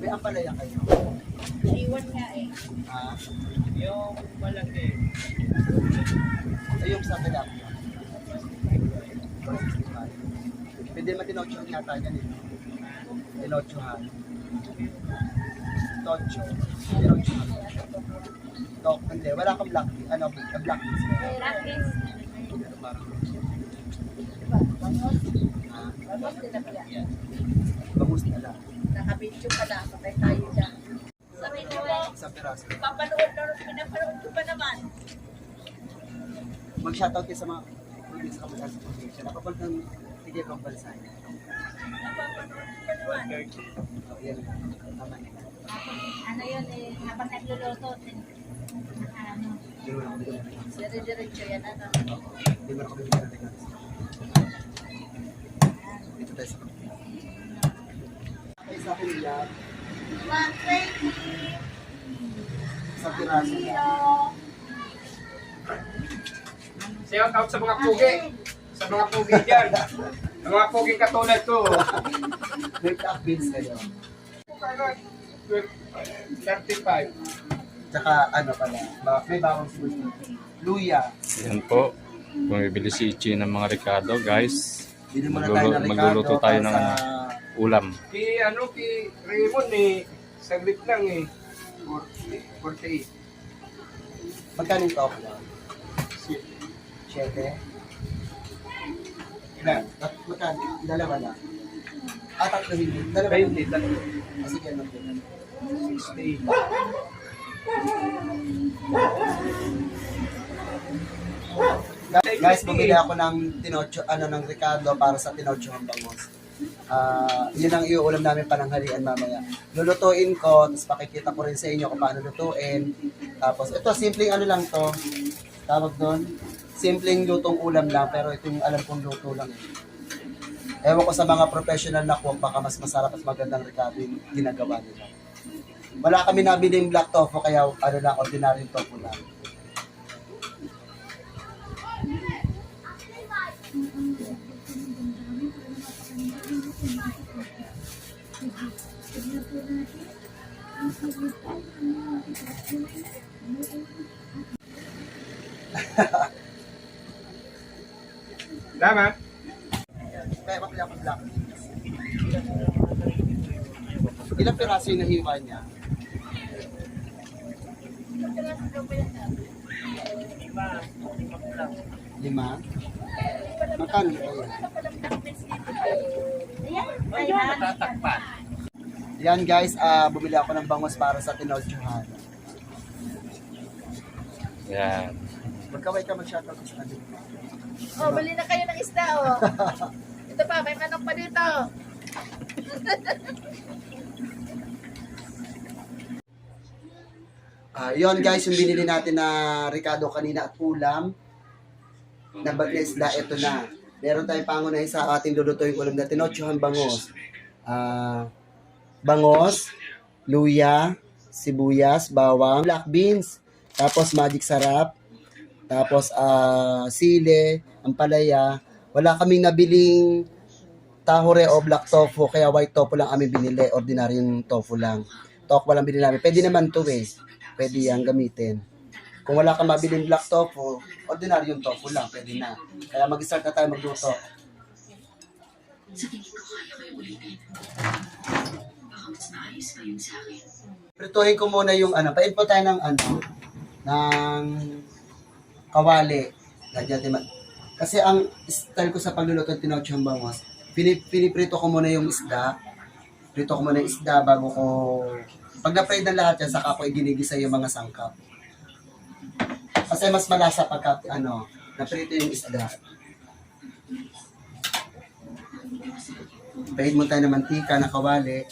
May ampalaya kayo. Iwan nga eh. Ah, Yung malaki. ay yung sa tilapia. Pwede matinocho yata yan eh. Tinochohan. Tocho. Tinochohan. Tok, hindi. Wala kang black bean. Ano, black beans. Lapis. Pero parang, Bangos tilapia. bangus na lang. Nakabidyo pa na. Patay tayo dyan. Sabi niyo ba? Sa piraso. Pinapanood ko pa naman. Mag-shoutout kayo sa mga pwede sa kamala sa probinsya. Nakapal ng tigay pang bansa. Napapanood ko pa naman. So, yan. Tama yun. Ano yun eh, habang nagluluto, ano, Hindi mo na kami bigyan ng dire-diretso yan, ano. Hindi mo na kami bigyan ng dito tayo sa kapatid. Okay, sa akin yan. Sa piraso na. Shout out sa mga pugi. Sa mga pugi dyan. Sa mga pugi katulad ko. May black beans kayo. 35. Tsaka ano pala, may bawang sibuyas. Luya. Yan po. Bumibili si Ichi ng mga Ricardo, guys. Bili muna tayo ng Ricardo Magluluto tayo ng para ulam. Ki Raymond eh. Saglit lang eh. 48. Magkano yung top lang? 7? Ilan? Magkano? Dalawa lang. Tatlo hindi. Dalawa lang. 20. Tatlo. Sige, ano po? 60. Guys, bumili ako ng tinocho, ng Ricardo para sa tinocho ng bangos. Yun ang iuulam namin pananghalian mamaya. Lulutuin ko, tapos pakikita ko rin sa inyo kung paano lutuin. Tapos ito, simpleng ano lang to. Tawag doon. Simpleng lutong ulam lang, pero ito yung alam kong luto lang. Ewan ko sa mga professional na cook, baka mas masarap at magandang Ricardo yung ginagawa nila. Wala kami nabiling black tofu, kaya ano lang, ordinary tofu lang. Tama? Kaya mapila ko black. Ilang piraso yung nahiwa niya? 5? Magkano ba yan? Ayun. Yan guys, bumili ako ng bangos para sa tinochohan. Yan. Magkaway ka mag-shoutout sa kanila. Oh, bali na kayo ng isda, oh. Ito pa, may manok pa dito. Yon guys, yung binili natin na Ricardo kanina at ulam. Nabag na isda, ito na. Meron tayong pangunahin sa ating lulutuing ulam na tinochohan bangos. Bangos, luya, sibuyas, bawang, black beans, tapos magic sarap, tapos sile, ampalaya. Wala kaming nabiling tahure o black tofu, kaya white tofu lang kami binili. Ordinaryong tofu lang. Tofu lang binili namin. Pwede naman to eh. Pwede yan gamitin. Kung wala kang mabiling black tofu, ordinaryong tofu lang. Pwede na. Kaya mag-start na tayo magluto. Prituhin ko muna yung pain po tayo ng ng kawali. Kasi ang style ko sa pagluluto ng tinochohan bangos, piniprito ko muna yung isda. Prito ko muna yung isda bago ko, pag na-fried na lahat yan, saka ko iginigisa yung mga sangkap. Kasi mas malasa pagka, na-prito yung isda. Pahid mo tayo ng mantika na kawali.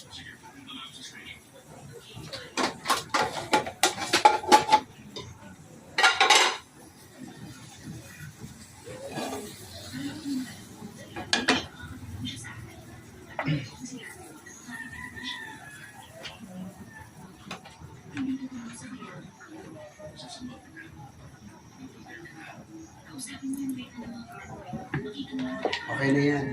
Okay na yan.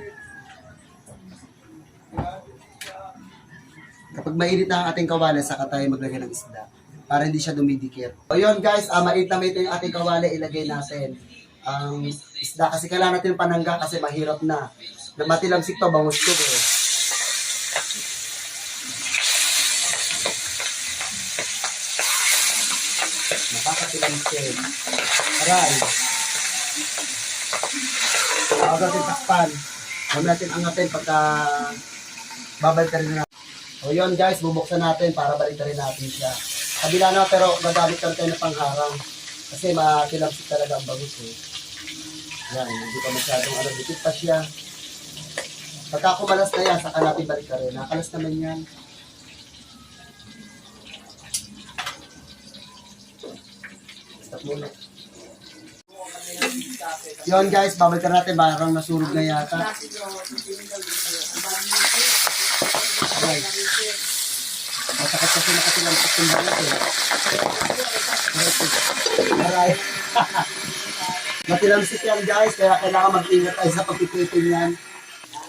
Kapag mainit na ang ating kawali, saka tayo maglagay ng isda para hindi siya dumidikit. O yun guys, mainit na mainit yung ating kawali, ilagay natin ang isda. Kasi kailangan natin panangga kasi mahirap na. Na matilamsik to, bangus to eh. Nakakatilamsik. Aray. Huwag natin takpan. Huwag natin angatin pagka babalik rin na. O yun guys, bubuksan natin para balik rin natin siya. Kabila na pero gagamit lang tayo ng pangharang. Kasi matilamsik talaga ang bagus eh. Yan, hindi pa masyadong dikit pa siya. Pagka kumalas na yan, saka natin balik rin. Nakalas naman yan. Stop muna. Yun guys, babalikan natin, parang nasurog na yata. Okay. Masakit kasi nakatilampak yung balat eh. Aray. Matilamsik yan guys, kaya kailangan mag-ingat tayo sa pagpipitin yan.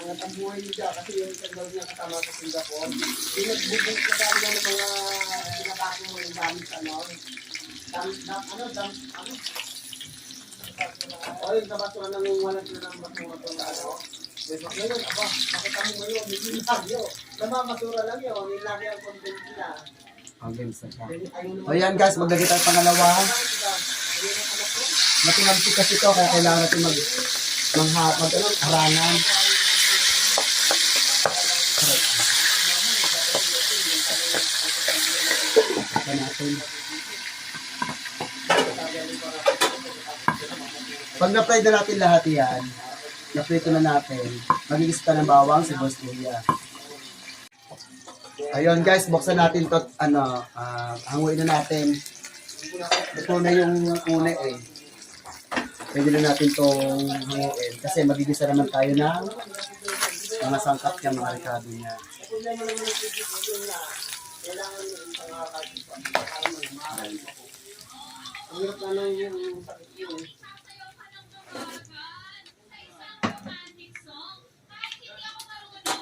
Ang buhay niya kasi yung daw niya kasama sa Singapore. Pinagbubog na dami ng mga pinapako mo yung gamit o yung kabasura nang walang sila ng basura to ano. Ngayon, makita mo ngayon, hindi lagyo. Namamasura lang yun, nilagay ang content nila. Okay, sa siya. O yan guys, maglagay tayo pangalawa. Matilamsik kasi ito, kaya kailangan natin harangan. Ito natin. Pag na-fry na natin lahat yan, na-prito na natin, magigista ng bawang, sibuyas, luya. Ayun guys, buksan natin to, hanguin na natin. Ito na yung una eh. Pwede na natin itong hanguin. Kasi magigisa naman tayo ng mga sangkap niya, mga rekado niya.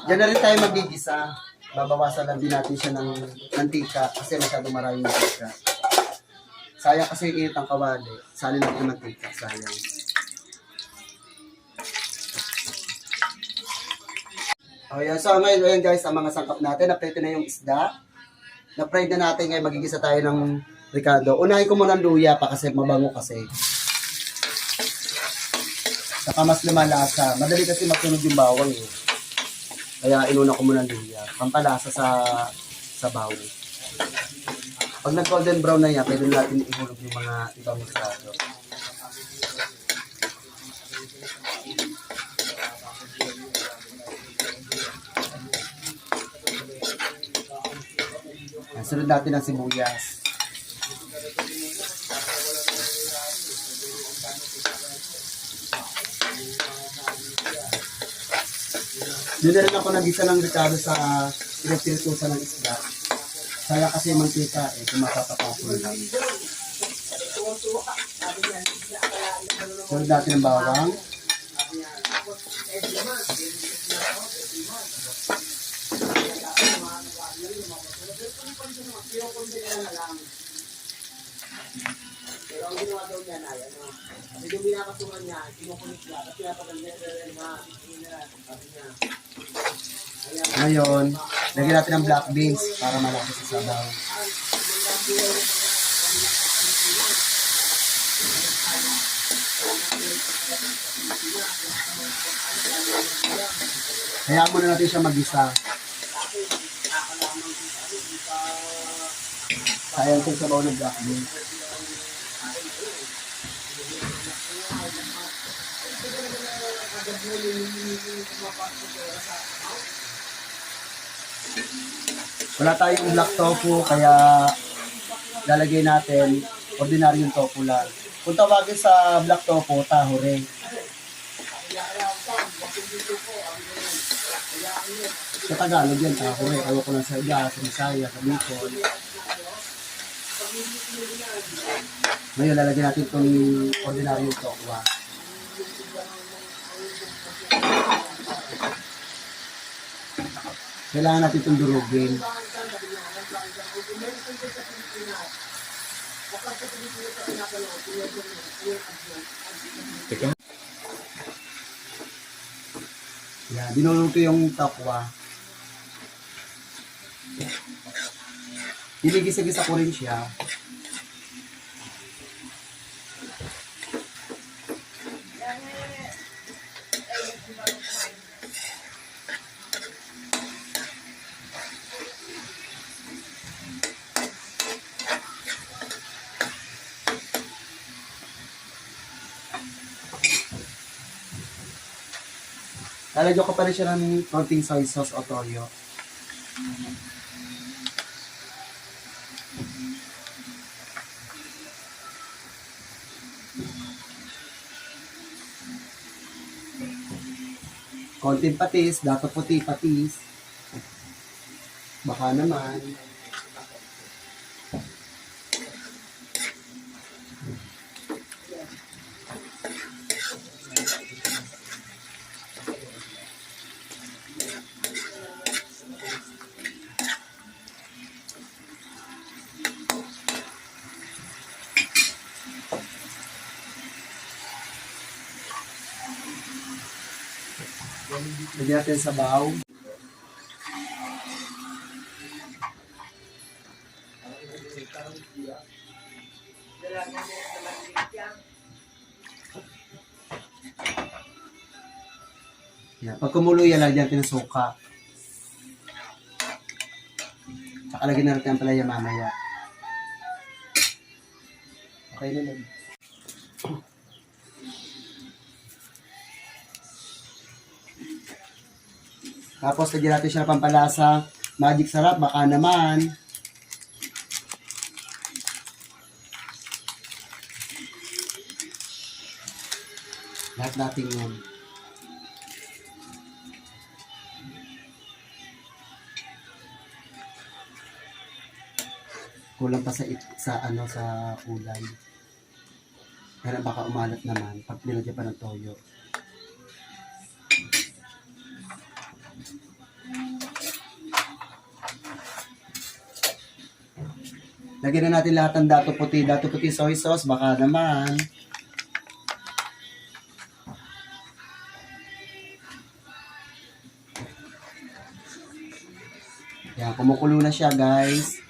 Diyan na rin tayo magigisa. Babawasan lang din natin siya ng mantika kasi masyadong maraming mantika. Sayang kasi yung init ang kawali. Salin natin ng mantika. Sayang. Ayan, so ngayon guys, ang mga sangkap natin, na-prito na yung isda. Na-fried na natin ngayon, magigisa tayo ng Ricardo. Unahin ko muna ang luya pa kasi mabango kasi. Saka mas lumalasa. Madali kasi matunog yung bawang eh. Kaya inuna ko muna ang luya. Pampalasa sa bawang. Pag nag-golden brown na yan, pwede natin ihulog yung mga ibang Ricardo. Sunod natin ang sibuyas. Doon na rin ako nag-isa ng Ricardo sa pinagpiritusan ng isda. Saya kasi yung mantika eh, kung mapapapapon lang. Sunod natin ang bawang. Pero ang ginawa daw niya na yan, kasi yung binakasukan niya, kinukulit niya, kasi napagandang na sabi niya. Ngayon, lagyan natin ng black beans para malaki sa sabaw. Hayaan muna natin siya mag-isa. Sayang itong sabaw ng black beans. Wala tayong black tofu kaya lalagay natin ordinaryong tofu lang. Kung tawagin sa black tofu, tahure. Sa Tagalog yan, tahure. Ayaw ko lang sa iba, sa Bisaya, sa Bicol. Ngayon lalagyan natin itong ordinaryong tofu. Kailangan natin itong durugin. Teka. Yan, dinuluto yung tokwa. Inigisa-gisa ko rin siya. Lalagyan ko pa rin siya ng konting soy sauce o toyo. Konting patis, dato puti patis. Baka naman. Lagyan natin sa baw. Yan. Pag kumulo yan, lagyan natin ng suka. Saka lagyan na natin ang palaya mamaya. Okay na lang. Tapos lagyan natin siya ng pampalasa. Magic sarap, baka naman. Lahat natin yan. Kulang pa sa kulay. Pero baka umalat naman pag nilagyan pa ng toyo. Lagyan na natin lahat ng dato puti soy sauce, baka naman. Yan, kumukulo na siya, guys.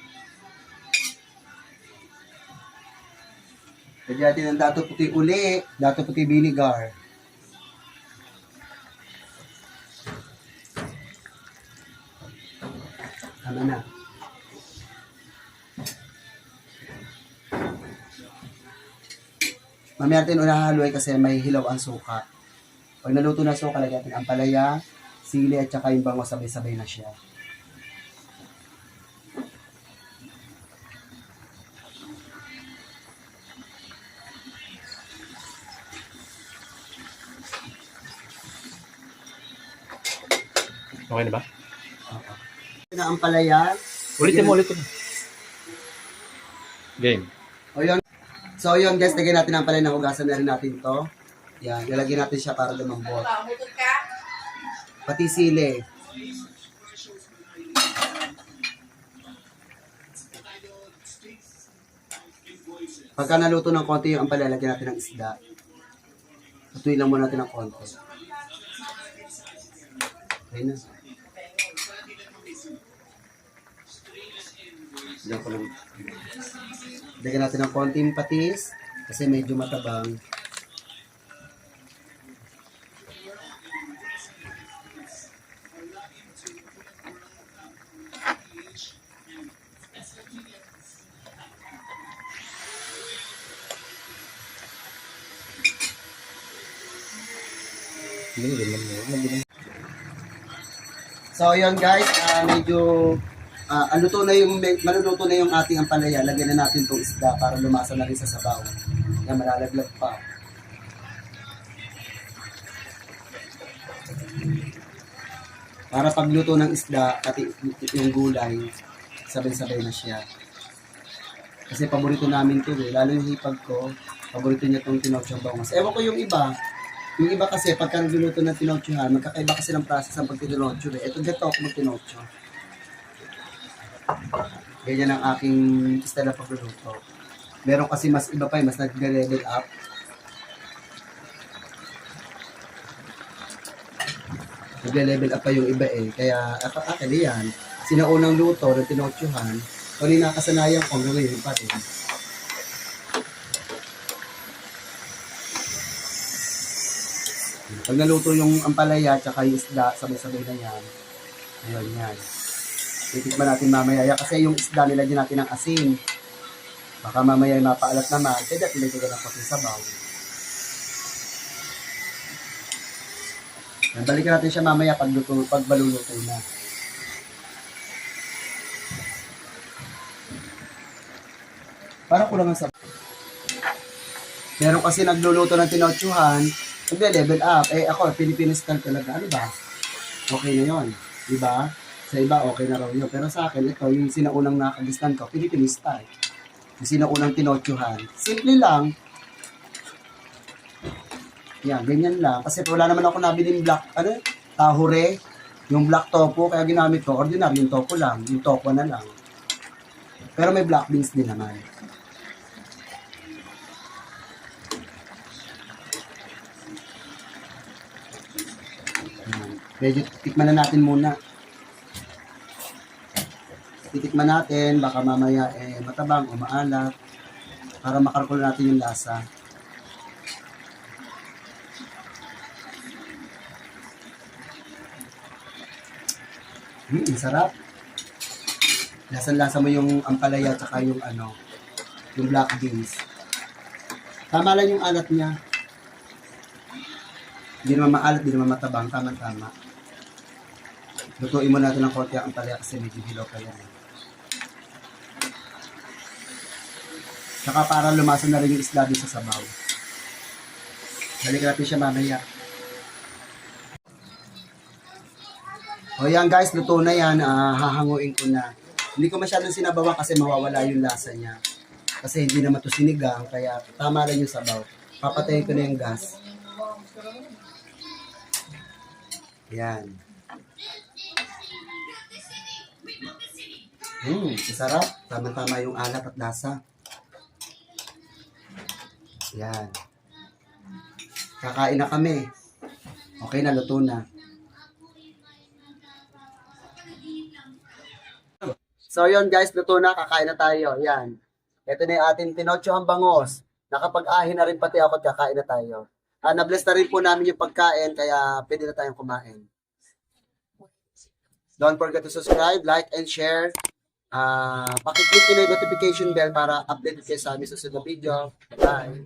Lagyan natin ng dato puti uli, dato puti vinegar. Tama na. Mamaya natin unahaloy kasi may hilaw ang suka. Pag naluto na suka, lagyan natin ang palaya, sili at saka yung bangos, sabay-sabay na siya. Okay na ba? Na ang palaya. Ulitin mo. Game. O yun. So yun guys, lagyan natin ang palaya, hugasan na rin natin to. Yan, ilagyan natin siya para lumambot. Pati sili. Pagka naluto ng konti yung ampalaya, lagyan natin ng isda. Lutuin lang muna natin ng konti. Okay na. Diyan ko lang. Lagyan natin ng konting patis kasi medyo matabang. So yun guys, medyo maluluto na yung ating ampalaya. Lagyan na natin itong isda para lumasa na rin sa sabaw. Yan, malalaglag pa. Para pagluto ng isda, pati yung gulay, sabay-sabay na siya. Kasi paborito namin ito eh. Lalo yung hipag ko, paborito niya itong tinochong bangus. Ewan ko yung iba, Yung iba kasi, pagka nagluluto ng tinochohan, magkakaiba kasi ng process ng pagtitinocho eh. Ito dito ako magtinocho. Ganyan ang aking style ng pagluluto. Meron kasi mas iba pa mas nag-level up. Nag-level up pa yung iba eh. Kaya, akin yan. Sinaunang luto ng tinochohan, kung nakasanayan ko, gawin pa rin. Pag naluto yung ampalaya at yung isda, sabay-sabay na yan. Ayun yan. Titikman natin mamaya. Kasi yung isda nilagyan natin ng asin. Baka mamaya ay mapaalat naman. Kaya dati nilagyan ng konting sabaw. Yan, balikan natin siya mamaya pag baluluto na. Parang kulang ang sabaw. Meron kasi nagluluto ng tinochuhan, nagde-level up. Eh ako, Filipino style talaga. Ano ba? Okay na yun. Diba? Sa iba, okay na raw yun. Pero sa akin, ito, yung sinaunang nakagistan ko, Filipino style. Yung sinaunang tinochuhan. Simple lang. Yan, ganyan lang. Kasi wala naman ako nabiling black, tahure. Yung black tofu, kaya ginamit ko, ordinary yung tofu lang. Yung tofu na lang. Pero may black beans din naman. Medyo tikman na natin muna. Titikman natin, baka mamaya matabang o maalat para makalkul natin yung lasa. Sarap. Lasa-lasa mo yung ampalaya at saka yung yung black beans. Tama lang yung alat niya. Hindi naman maalat, hindi naman matabang, tama-tama. Lutuin mo natin ng konti ang ampalaya kasi medyo hilaw pa yan. Saka para lumasa na rin yung isda din sa sabaw. Balikan natin siya mamaya. O yan guys, luto na yan. Hahanguin ko na. Hindi ko masyadong sinabawan kasi mawawala yung lasa niya. Kasi hindi naman ito sinigang, kaya tama lang yung sabaw. Papatayin ko na yung gas. Yan. Sarap. Tama-tama yung alat at lasa. Yan. Kakain na kami. Okay na, luto na. So yun guys, luto na, kakain na tayo. Yan. Ito na yung ating tinochohang bangos. Nakapag-ahin na rin pati ako at kakain na tayo. Na-bless na rin po namin yung pagkain, kaya pwede na tayong kumain. Don't forget to subscribe, like, and share. Pakiclick nyo na yung notification bell para updated kayo sa aming susunod na video. Bye!